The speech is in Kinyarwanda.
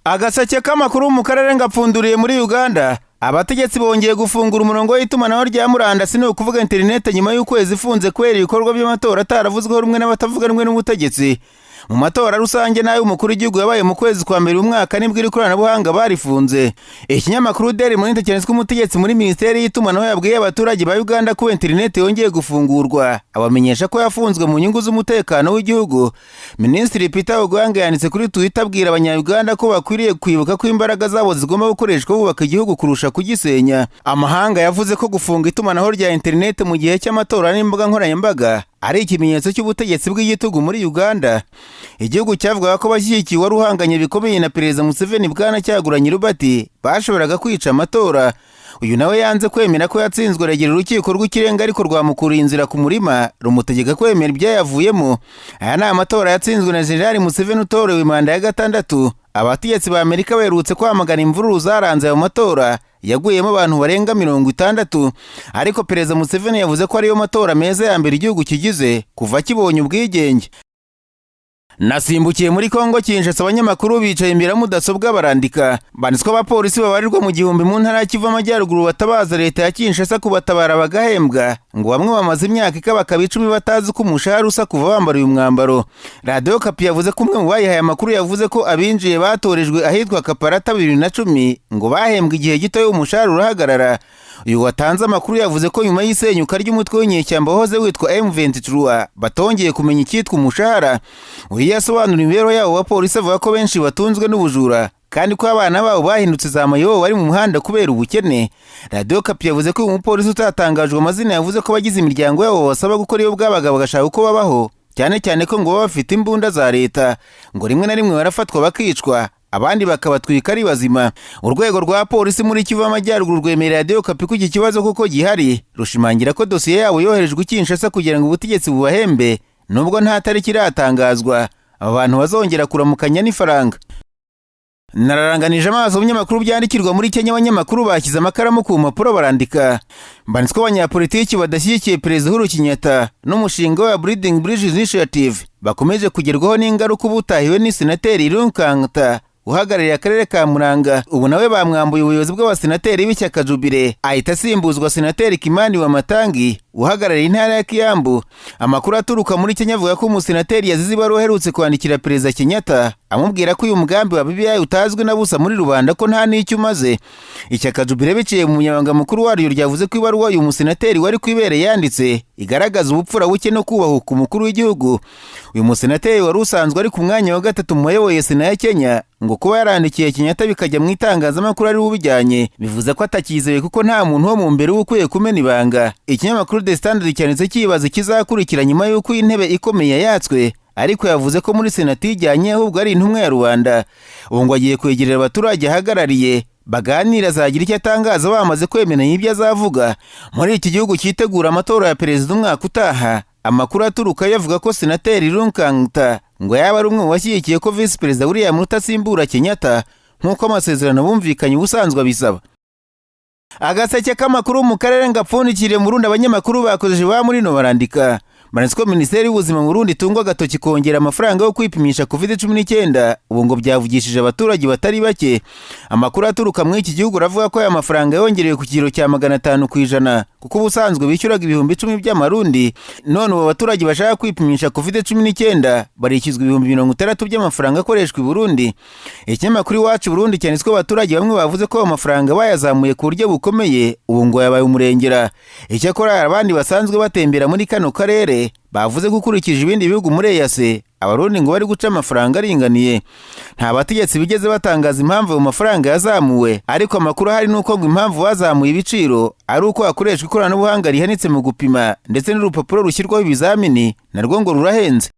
Agaseke k'amakuru mu karere ngapfunduriye muri Uganda. Abategetsi bongeye gufungura umurongo w'itumanaho rya murandasi no kuvuga internet nyuma y'ukwezi ifunze kubera ibikorwa by'amatora ataravuzweho rumwe n'abatavuga rumwe n'ubutegetsi. Mu matora rusange nayo umukuru w'igihugu yabaye mu kwezi kwa mbere umwaka nibwo ikoranabuhanga barifunze. Ikinyamakuru Daily Monitor cyanditswe umutegetsi muri Minisiteri y'itumanaho yabwiye abaturage ba Uganda ko internet yongeye gufungurwa, abamenyesha ko yafunzwe mu nyungu z'umutekano w'igihugu. Minisitiri Peter Ogwanga yanditse kuri Twitter abwira abanya-Uganda ko bakwiriye kwibuka ko imbaraga zabo zigomba gukoreshwa bubaka igihugu kurusha kugisenya. Amahanga yavuze ko gufunga itumanaho rya internet mu gihe cy'amatora n'imbuga nkoranyambaga ari ikimenyetso cy'ubutegetsi bw'igitugu muri Uganda. Igihugu cyavugaga ko bashyigikiye wari uhanganye bikomeye na Perezida Museveni Bwana Cyaguranye Robert bashoboraga kwica amatora. Uyu nawe yanze kwemera ko yatsinzwe, regera urukiko rw'ikirenga ariko rwamukuriye inzira ku murima rumutegeka kwemera ibyayavuyemo. Aya ni amatora yatsinzwe na General Museveni utorewe manda ya gatandatu. Abategetsi ba Amerika baherutse kwamagana imvururu zaranze ayo matora yaguyemo abantu barenga 60, ariko Perezida Museveni yavuze ko ariyo matora meza ya mbere igihugu kigize kuva kibonye ubwigenge. Nasimbukiye muri Kongo Kinshasa, abanyamakuru bicaye imbere ya mudasobwa barandika. Banditswe abapolisi babarirwa mu gihumbi mu ntara y'Kivu Amajyaruguru batabaza leta ya Kinshasa kubatabara bagahembwa, ngo bamwe bamaze imyaka ikabaka 10 batazi ko umushahara usa kuva bambara uyu mwambaro. Radio Kapi yavuze ko umwe mu bayihaye amakuru yavuze ko abinjiye batorejwe ahitwa Kaparata 2010 ngo bahembwa igihe gito y'umushahara urahagarara. Uyu watanze amakuru yavuze ko nyuma y'isenyuka ry'umutwe w'inyeshyamba wahoze witwa M23 batongeye kumenya icyitwa umushahara. Uyu yasobanura imibereho yabo abapolisi avuga ko benshi batunzwe n'ubujura kandi ko abana babo bahindutse za mayobo bari mu muhanda kubera ubukene. Radio Kapi yavuze ko uyu mupolisi utatangajwe amazina yavuze ko bagize imiryango yabo basaba gukora iyo bwabaga bagashaka uko babaho, cyane cyane ko ngo baba bafite imbunda za leta, ngo rimwe na rimwe barafatwa bakicwa abandi bakabatwika ari bazima. Urwego rwa polisi muri Kivu Amajyaruguru rwemerera Radio Kapi ko iki kibazo kuko gihari, rushimangira ko dosiye yabo yoherejwe Kinshasa kugira ngo ubutegetsi bubahembe nubwo nta tariki iratangazwa. Aba bantu bazongera kuramukanya n'ifaranga. Nararanganije amaso ibinyamakuru byandikirwa muri Kenya. Abanyamakuru bashyize amakaramu ku mpapuro barandika. Banditswe abanyapolitiki badashyigikiye Perezida Uhuru Kenyatta n'umushinga wa Building Bridges Initiative bakomeje kugerwaho n'ingaruka ubutahiwe ni Senateri Irungu Kang'ata uhagarariye akarere ka Murang'a. Ubu nawe bamwambuye ubuyobozi bw'abasenateri b'ishyaka Jubile, ahita asimbuzwa Senateri Kimani Wamatangi uhagarariye Intara ya Kiambu. Amakuru aturuka muri Kenya avuga ko umusenateri yazize ibaruwa aherutse kwandikira Perezida Kenyatta amubwira ko uyu mugambi wa BBI utazwi na busa muri rubanda ko nta n'icyo umaze. Ishyaka Jubile biciye mu munyamabanga mukuru waryo ryavuze ko ibaruwa uyu musenateri wari kwibere yanditse igaragaza ubupfura buke no kubahuka umukuru w'igihugu. Uyu musenateri wari usanzwe ari ku mwanya wa gatatu mu bayoboye Sena ya Kenya, ngo kuba yarandikiye Kenyatta bikajya mu itangazamakuru ari ubijyanye bivuze ko atakizewe kuko nta muntu wo mu mbere ukwiye kumena ibanga. Ikinyamakuru The Standard cyanditse kibaza kizakurikira nyuma y'uko intebe ikomeye yatswe, ariko yavuze ko muri Sena tijyanye ahubwo ari intumwa ya rubanda. Ubu ngo agiye kwegerera abaturage ahagarariye baganira azagira icyo atangaza bamaze kwemera ibyo azavuga. Muri iki gihugu cyitegura amatora ya perezida umwaka utaha, amakuru aturuka yavuga ko Senateri Irungu Kang'ata ngo yaba ari umwe washyigikiye ko Vice Perezida William Ruto asimbura Kenyatta nk'uko amasezerano bumvikanye ubusanzwe abisaba. Agaseke k'amakuru mu karere ngapfundikire mu Burundi. Abanyamakuru bakojeje ba muri no barandika. Banditswe Minisiteri y'Ubuzima mu Burundi itungwa agatoki kongera amafaranga yo kwipimisha COVID-19 ubu ngo byavugishije abaturage batari bake. Amakuru aturuka mu iki gihugu ravuga ko aya mafaranga yongerewe ku kigero cya 500% kuko ubusanzwe bishyuraga ibihumbi 10 by'amarundi, none ubu abaturage bashaka kwipimisha COVID-19 barikizwa ibihumbi 60 by'amafaranga akoreshwa i Burundi. Ikinyamakuru Iwacu Burundi cyanditswe abaturage bamwe bavuze ko amafaranga bayazamuye ku buryo bukomeye ubu ngo yabaye umurengera. Icyakora abandi basanzwe batembera muri kano karere bavuze ko ukurikije ibindi bihugu muri yahise abarundi ngo bari guca amafaranga aringaniye. Nta bategetsi bigeze batangaza impamvu ayo mafaranga yazamuwe, ariko amakuru hari nuko ngo impamvu bazamuye ibiciro ari uko hakoreshwa ikoranabuhanga rihanitse mu gupima ndetse n'urupapuro rushyirwaho ibizamini narwo ngo rurahenze.